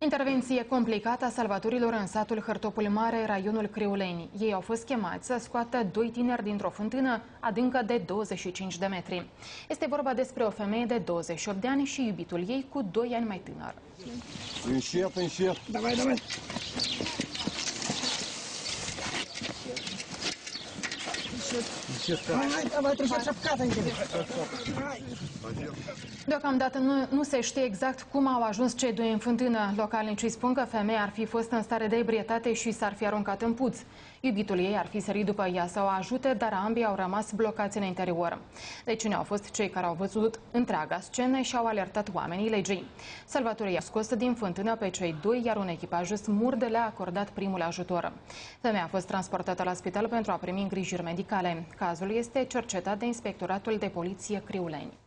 Intervenție complicată a salvatorilor în satul Hărtopul Mare, raionul Criuleni. Ei au fost chemați să scoată doi tineri dintr-o fântână adâncă de 25 de metri. Este vorba despre o femeie de 28 de ani și iubitul ei cu 2 ani mai tânăr. Încet, încet. Давай, давай. Давай, trebuie să capcata încă. Deocamdată nu se știe exact cum au ajuns cei doi în fântână. Localnicii spun că femeia ar fi fost în stare de ebrietate și s-ar fi aruncat în puț. Iubitul ei ar fi sărit după ea să o ajute, dar ambii au rămas blocați în interior. Deci cine au fost cei care au văzut întreaga scenă și au alertat oamenii legii. Salvatorii au scos din fântână pe cei doi, iar un echipaj smurd le-a acordat primul ajutor. Femeia a fost transportată la spital pentru a primi îngrijiri medicale. Cazul este cercetat de Inspectoratul de Poliție Criuleni.